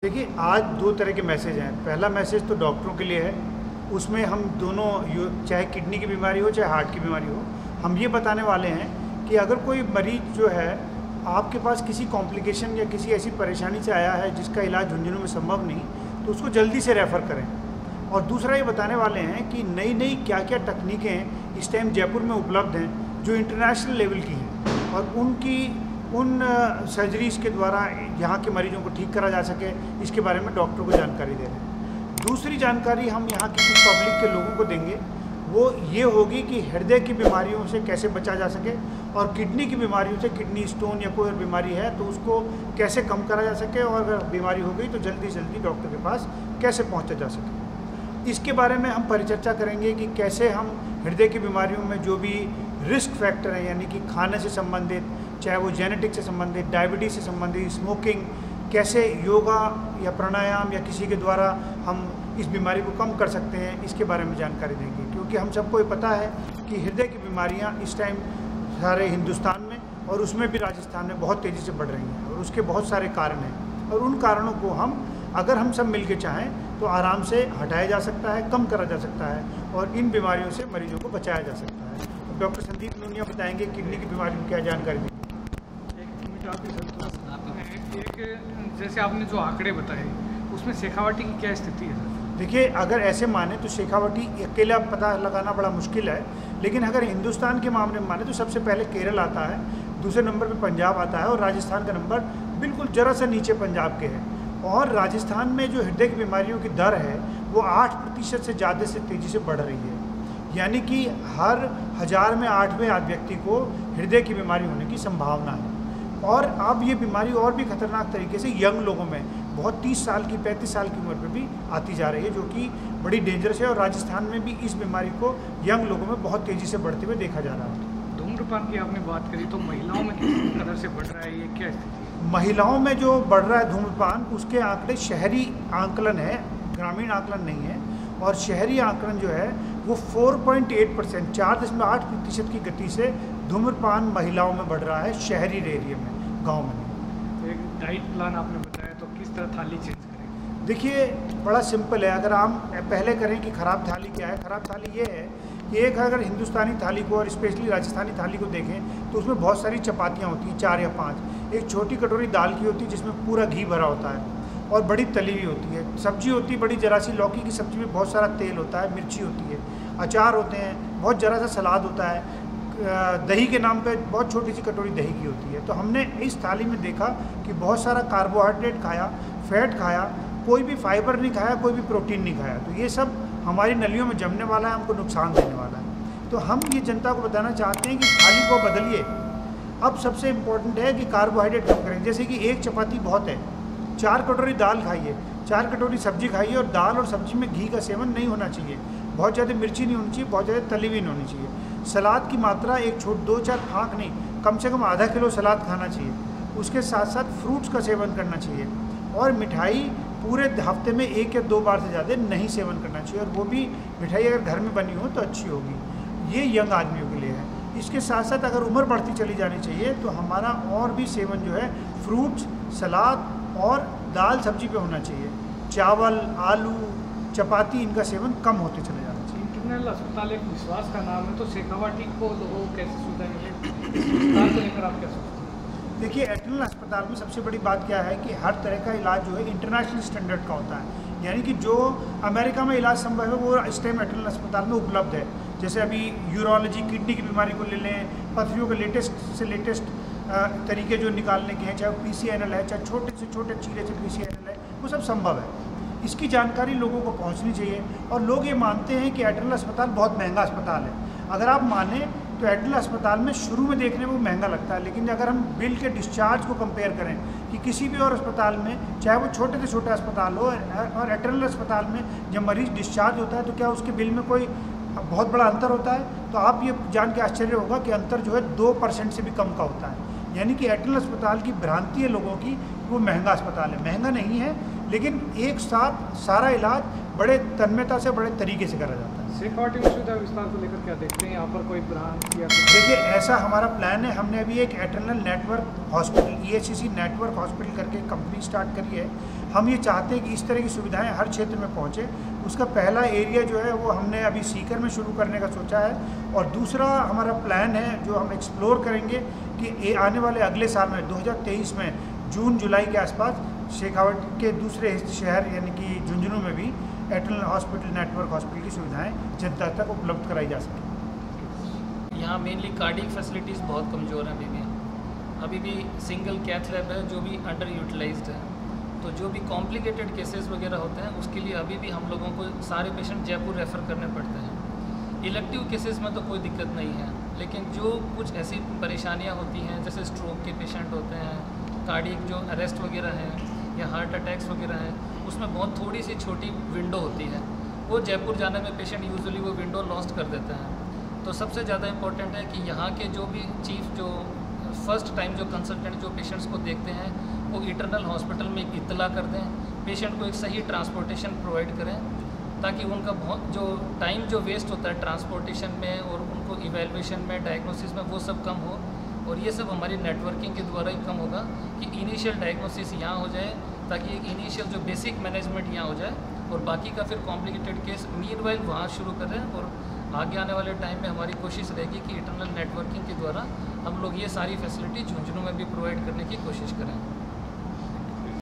देखिए, आज दो तरह के मैसेज हैं। पहला मैसेज तो डॉक्टरों के लिए है, उसमें हम दोनों चाहे किडनी की बीमारी हो चाहे हार्ट की बीमारी हो, हम ये बताने वाले हैं कि अगर कोई मरीज जो है आपके पास किसी कॉम्प्लिकेशन या किसी ऐसी परेशानी से आया है जिसका इलाज झुंझुनू में संभव नहीं, तो उसको जल्दी से रेफ़र करें। और दूसरा ये बताने वाले हैं कि नई नई क्या क्या तकनीकें इस टाइम जयपुर में उपलब्ध हैं जो इंटरनेशनल लेवल की हैं, और उन सर्जरीज़ के द्वारा यहाँ के मरीजों को ठीक करा जा सके, इसके बारे में डॉक्टरों को जानकारी दे रहे हैं। दूसरी जानकारी हम यहाँ की कुछ पब्लिक के लोगों को देंगे, वो ये होगी कि हृदय की बीमारियों से कैसे बचा जा सके, और किडनी की बीमारियों से, किडनी स्टोन या कोई और बीमारी है तो उसको कैसे कम करा जा सके, और अगर बीमारी हो गई तो जल्दी से जल्दी डॉक्टर के पास कैसे पहुँचा जा सके। इसके बारे में हम परिचर्चा करेंगे कि कैसे हम हृदय की बीमारियों में जो भी रिस्क फैक्टर हैं, यानी कि खाने से संबंधित, चाहे वो जेनेटिक से संबंधित, डायबिटीज़ से संबंधित, स्मोकिंग, कैसे योगा या प्राणायाम या किसी के द्वारा हम इस बीमारी को कम कर सकते हैं, इसके बारे में जानकारी देंगे। क्योंकि हम सबको ये पता है कि हृदय की बीमारियां इस टाइम सारे हिंदुस्तान में और उसमें भी राजस्थान में बहुत तेज़ी से बढ़ रही हैं, और उसके बहुत सारे कारण हैं, और उन कारणों को अगर हम सब मिल के चाहें तो आराम से हटाया जा सकता है, कम करा जा सकता है, और इन बीमारियों से मरीजों को बचाया जा सकता है। डॉक्टर संदीप नूनिया बताएंगे किडनी की बीमारी में क्या जानकारी देंगे। एक जैसे आपने जो आंकड़े बताए उसमें शेखावाटी की क्या स्थिति है सर? देखिए, अगर ऐसे माने तो शेखावाटी अकेला पता लगाना बड़ा मुश्किल है, लेकिन अगर हिंदुस्तान के मामले में माने तो सबसे पहले केरल आता है, दूसरे नंबर पे पंजाब आता है, और राजस्थान का नंबर बिल्कुल ज़रा सा नीचे पंजाब के है। और राजस्थान में जो हृदय की बीमारियों की दर है वो 8% से ज़्यादा से तेज़ी से बढ़ रही है, यानी कि हर 1000 में 8वें व्यक्ति को हृदय की बीमारी होने की संभावना है। और अब ये बीमारी और भी खतरनाक तरीके से यंग लोगों में बहुत 30 साल की, 35 साल की उम्र पे भी आती जा रही है, जो कि बड़ी डेंजरस है। और राजस्थान में भी इस बीमारी को यंग लोगों में बहुत तेज़ी से बढ़ते हुए देखा जा रहा है। धूम्रपान की आपने बात करी, तो महिलाओं में किस कदर से बढ़ रहा है, ये क्या स्थिति है? महिलाओं में जो बढ़ रहा है धूम्रपान, उसके आंकड़े शहरी आंकलन है, ग्रामीण आंकलन नहीं है। और शहरी आंकलन जो है वो 4.8%, 4.8% की गति से धूम्रपान महिलाओं में बढ़ रहा है शहरी एरिया में, गांव में नहीं। एक डाइट प्लान आपने बताया, तो किस तरह थाली चेंज करें? देखिए, बड़ा सिंपल है। अगर हम पहले करें कि ख़राब थाली क्या है, ख़राब थाली ये है कि एक अगर हिंदुस्तानी थाली को और स्पेशली राजस्थानी थाली को देखें तो उसमें बहुत सारी चपातियाँ होती हैं, 4 या 5। एक छोटी कटोरी दाल की होती है जिसमें पूरा घी भरा होता है, और बड़ी तली हुई होती है। सब्जी होती है बड़ी जरा सी, लौकी की सब्ज़ी में बहुत सारा तेल होता है, मिर्ची होती है, अचार होते हैं, बहुत जरा सा सलाद होता है, दही के नाम पे बहुत छोटी सी कटोरी दही की होती है। तो हमने इस थाली में देखा कि बहुत सारा कार्बोहाइड्रेट खाया, फैट खाया, कोई भी फाइबर नहीं खाया, कोई भी प्रोटीन नहीं खाया। तो ये सब हमारी नलियों में जमने वाला है, हमको नुकसान देने वाला है। तो हम ये जनता को बताना चाहते हैं कि थाली को बदलिए। अब सबसे इम्पोर्टेंट है कि कार्बोहाइड्रेट कम करें। जैसे कि एक चपाती बहुत है, 4 कटोरी दाल खाइए, 4 कटोरी सब्जी खाइए, और दाल और सब्जी में घी का सेवन नहीं होना चाहिए, बहुत ज़्यादा मिर्ची नहीं होनी चाहिए, बहुत ज़्यादा तली हुई नहीं होनी चाहिए। सलाद की मात्रा 2-4 फाँक नहीं, कम से कम आधा किलो सलाद खाना चाहिए। उसके साथ साथ फ्रूट्स का सेवन करना चाहिए, और मिठाई पूरे हफ्ते में 1 या 2 बार से ज़्यादा नहीं सेवन करना चाहिए, और वो भी मिठाई अगर घर में बनी हो तो अच्छी होगी। ये यंग आदमियों के लिए है। इसके साथ साथ अगर उम्र बढ़ती चली जानी चाहिए तो हमारा और भी सेवन जो है फ्रूट्स, सलाद और दाल सब्जी पे होना चाहिए। चावल, आलू, चपाती, इनका सेवन कम होते चले जाना चाहिए। इंटरनल अस्पताल एक विश्वास का नाम है, तो शेखावाटी को लोगों को कैसे सुविधा मिले, इस अस्पताल को लेकर आप क्या सोचते हैं? देखिए, एटर्नल अस्पताल में सबसे बड़ी बात क्या है कि हर तरह का इलाज जो है इंटरनेशनल स्टैंडर्ड का होता है, यानी कि जो अमेरिका में इलाज संभव है वो इस टाइम एटर्नल अस्पताल में उपलब्ध है। जैसे अभी यूरोलॉजी, किडनी की बीमारी को ले लें, पथरियों के लेटेस्ट से लेटेस्ट तरीके जो निकालने के हैं, चाहे PCNL है, चाहे छोटे से छोटे चीरे से PCNL है, वो सब संभव है। इसकी जानकारी लोगों को पहुंचनी चाहिए। और लोग ये मानते हैं कि एटर्नल अस्पताल बहुत महंगा अस्पताल है। अगर आप माने तो एटर्नल अस्पताल में शुरू में देखने में वो महंगा लगता है, लेकिन अगर हम बिल के डिस्चार्ज को कंपेयर करें कि किसी भी और अस्पताल में, चाहे वो छोटे से छोटा अस्पताल हो, और एटर्नल अस्पताल में जब मरीज़ डिस्चार्ज होता है तो क्या उसके बिल में कोई बहुत बड़ा अंतर होता है? तो आप ये जान के आश्चर्य होगा कि अंतर जो है 2% से भी कम का होता है। यानी कि एटर्नल अस्पताल की भ्रांति है लोगों की, वो महंगा अस्पताल है। महंगा नहीं है, लेकिन एक साथ सारा इलाज बड़े तन्मयता से, बड़े तरीके से करा जाता है। शेखावाटी में सुविधा विस्तार को लेकर क्या देखते हैं, यहाँ पर कोई ब्रांच या देखिए, ऐसा हमारा प्लान है। हमने अभी एक eternal network hospital, EHCC network hospital करके कंपनी स्टार्ट करी है। हम ये चाहते हैं कि इस तरह की सुविधाएं हर क्षेत्र में पहुंचे। उसका पहला एरिया जो है वो हमने अभी सीकर में शुरू करने का सोचा है, और दूसरा हमारा प्लान है जो हम एक्सप्लोर करेंगे कि आने वाले अगले साल में 2023 में जून जुलाई के आसपास शेखावाटी के दूसरे शहर यानी कि झुंझुनू में भी एटर्नल हॉस्पिटल नेटवर्क हॉस्पिटल की सुविधाएं जनता तक उपलब्ध कराई जा सकें। यहाँ मेनली कार्डियक फैसिलिटीज़ बहुत कमज़ोर हैं। अभी भी सिंगल कैथ लैब है जो भी अंडर यूटिलाइज्ड है। तो जो भी कॉम्प्लिकेटेड केसेस वगैरह होते हैं उसके लिए अभी भी हम लोगों को सारे पेशेंट जयपुर रेफ़र करने पड़ते हैं। इलेक्टिव केसेस में तो कोई दिक्कत नहीं है, लेकिन जो कुछ ऐसी परेशानियाँ होती हैं जैसे स्ट्रोक के पेशेंट होते हैं, कार्डियक जो अरेस्ट वगैरह हैं या हार्ट अटैक्स वगैरह हैं, उसमें बहुत थोड़ी सी छोटी विंडो होती है। वो जयपुर जाने में पेशेंट यूजुअली वो विंडो लॉस्ट कर देता है। तो सबसे ज़्यादा इम्पोर्टेंट है कि यहाँ के जो भी चीफ जो फर्स्ट टाइम जो कंसल्टेंट जो पेशेंट्स को देखते हैं वो इटरनल हॉस्पिटल में एक इत्तला कर दें, पेशेंट को एक सही ट्रांसपोर्टेशन प्रोवाइड करें, ताकि उनका बहुत जो टाइम जो वेस्ट होता है ट्रांसपोर्टेशन में और उनको इवैल्यूएशन में, डायग्नोसिस में, वो सब कम हो। और ये सब हमारी नेटवर्किंग के द्वारा ही कम होगा कि इनिशियल डायग्नोसिस यहाँ हो जाए, ताकि एक इनिशियल जो बेसिक मैनेजमेंट यहाँ हो जाए और बाकी का फिर कॉम्प्लिकेटेड केस मीनवाइल वहाँ शुरू करें। और आगे आने वाले टाइम में हमारी कोशिश रहेगी कि इंटरनल नेटवर्किंग के द्वारा हम लोग ये सारी फैसिलिटी झुंझुनू में भी प्रोवाइड करने की कोशिश करें।